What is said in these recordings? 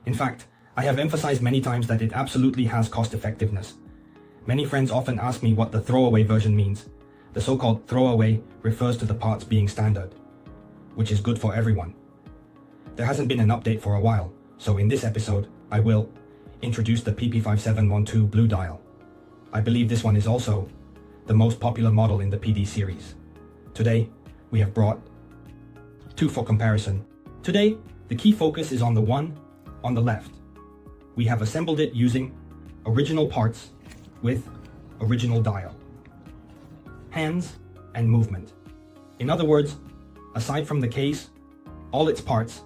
In fact, I have emphasized many times that it absolutely has cost effectiveness. Many friends often ask me what the throwaway version means. The so-called throwaway refers to the parts being standard, which is good for everyone. There hasn't been an update for a while, so in this episode, I will introduce the PP5712 blue dial. I believe this one is also the most popular model in the PD series. Today, we have brought two for comparison. Today, the key focus is on the one on the left. We have assembled it using original parts with original dial, hands, and movement. In other words, aside from the case, all its parts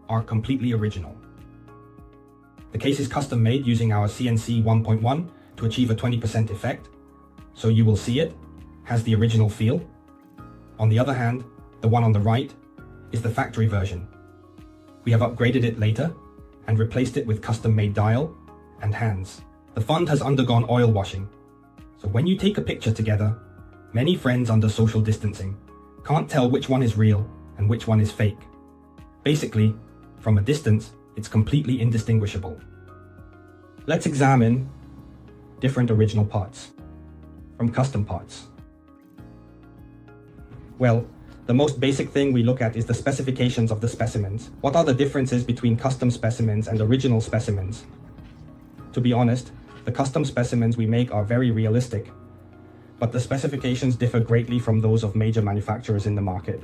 are completely original. The case is custom made using our CNC 1.1 to achieve a 20% effect, so you will see it has the original feel. On the other hand, the one on the right is the factory version. We have upgraded it later and replaced it with custom-made dial and hands. The fund has undergone oil washing, so when you take a picture together, many friends under social distancing can't tell which one is real and which one is fake. Basically, from a distance, it's completely indistinguishable. Let's examine different original parts from custom parts. Well, the most basic thing we look at is the specifications of the specimens. What are the differences between custom specimens and original specimens? To be honest, the custom specimens we make are very realistic, but the specifications differ greatly from those of major manufacturers in the market.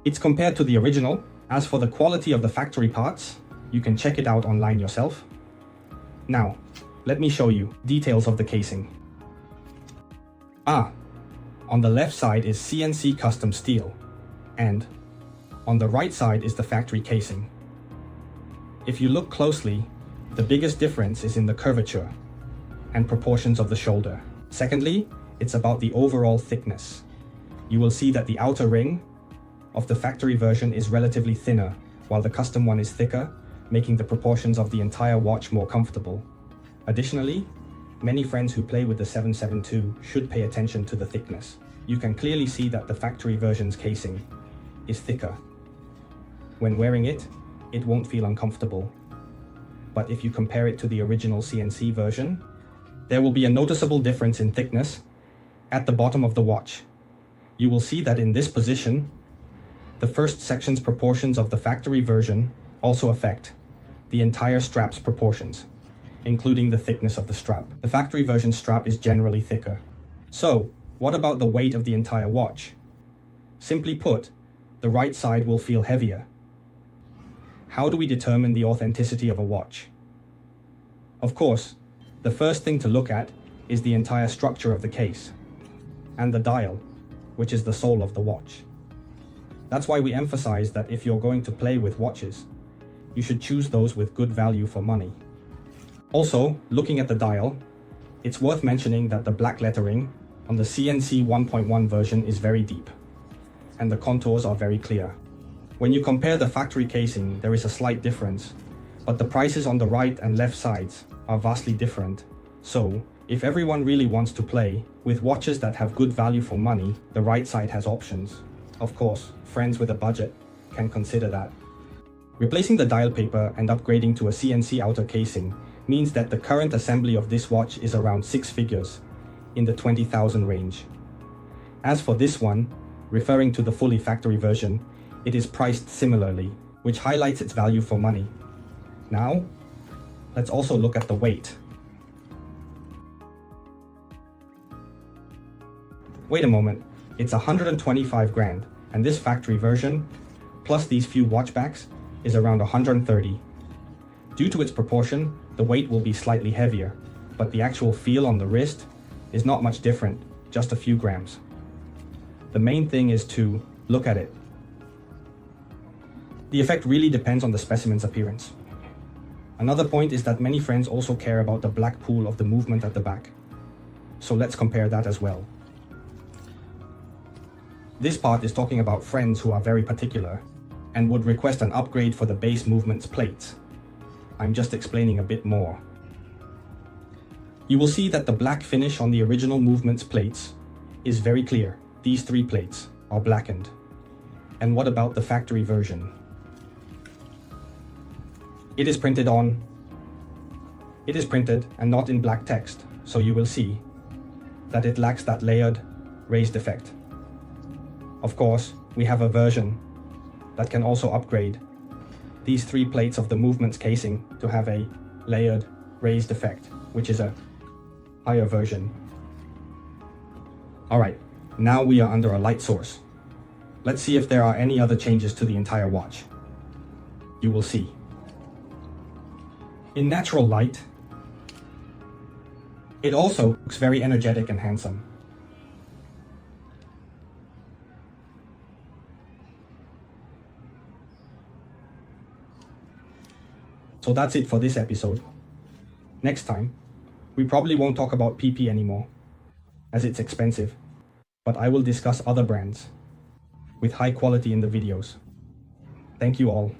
It's compared to the original. As for the quality of the factory parts, you can check it out online yourself. Now, let me show you details of the casing. On the left side is CNC custom steel, and on the right side is the factory casing. If you look closely, the biggest difference is in the curvature and proportions of the shoulder. Secondly, it's about the overall thickness. You will see that the outer ring of the factory version is relatively thinner, while the custom one is thicker, making the proportions of the entire watch more comfortable. Additionally, many friends who play with the 772 should pay attention to the thickness. You can clearly see that the factory version's casing is thicker. When wearing it, it won't feel uncomfortable. But if you compare it to the original CNC version, there will be a noticeable difference in thickness at the bottom of the watch. You will see that in this position, the first section's proportions of the factory version also affect the entire strap's proportions, including the thickness of the strap. The factory version strap is generally thicker. So, what about the weight of the entire watch? Simply put, the right side will feel heavier. How do we determine the authenticity of a watch? Of course, the first thing to look at is the entire structure of the case and the dial, which is the soul of the watch. That's why we emphasize that if you're going to play with watches, you should choose those with good value for money. Also, looking at the dial, it's worth mentioning that the black lettering on the CNC 1.1 version is very deep, and the contours are very clear. When you compare the factory casing, there is a slight difference, but the prices on the right and left sides are vastly different. So, if everyone really wants to play with watches that have good value for money, the right side has options. Of course, friends with a budget can consider that. Replacing the dial paper and upgrading to a CNC outer casing means that the current assembly of this watch is around 6 figures, in the 20,000 range. As for this one, referring to the fully factory version, it is priced similarly, which highlights its value for money. Now, let's also look at the weight. Wait a moment, it's 125 grand, and this factory version, plus these few watch backs, is around 130. Due to its proportion, the weight will be slightly heavier, but the actual feel on the wrist is not much different, just a few grams. The main thing is to look at it. The effect really depends on the specimen's appearance. Another point is that many friends also care about the black pool of the movement at the back. So let's compare that as well. This part is talking about friends who are very particular and would request an upgrade for the base movement's plates. I'm just explaining a bit more. You will see that the black finish on the original movement's plates is very clear. These 3 plates are blackened. And what about the factory version? It is printed and not in black text, so you will see that it lacks that layered, raised effect. Of course, we have a version that can also upgrade these 3 plates of the movements casing to have a layered, raised effect, which is a higher version. Alright, now we are under a light source. Let's see if there are any other changes to the entire watch. You will see. In natural light, it also looks very energetic and handsome. So that's it for this episode. Next time, we probably won't talk about PP anymore, as it's expensive, but I will discuss other brands with high quality in the videos. Thank you all.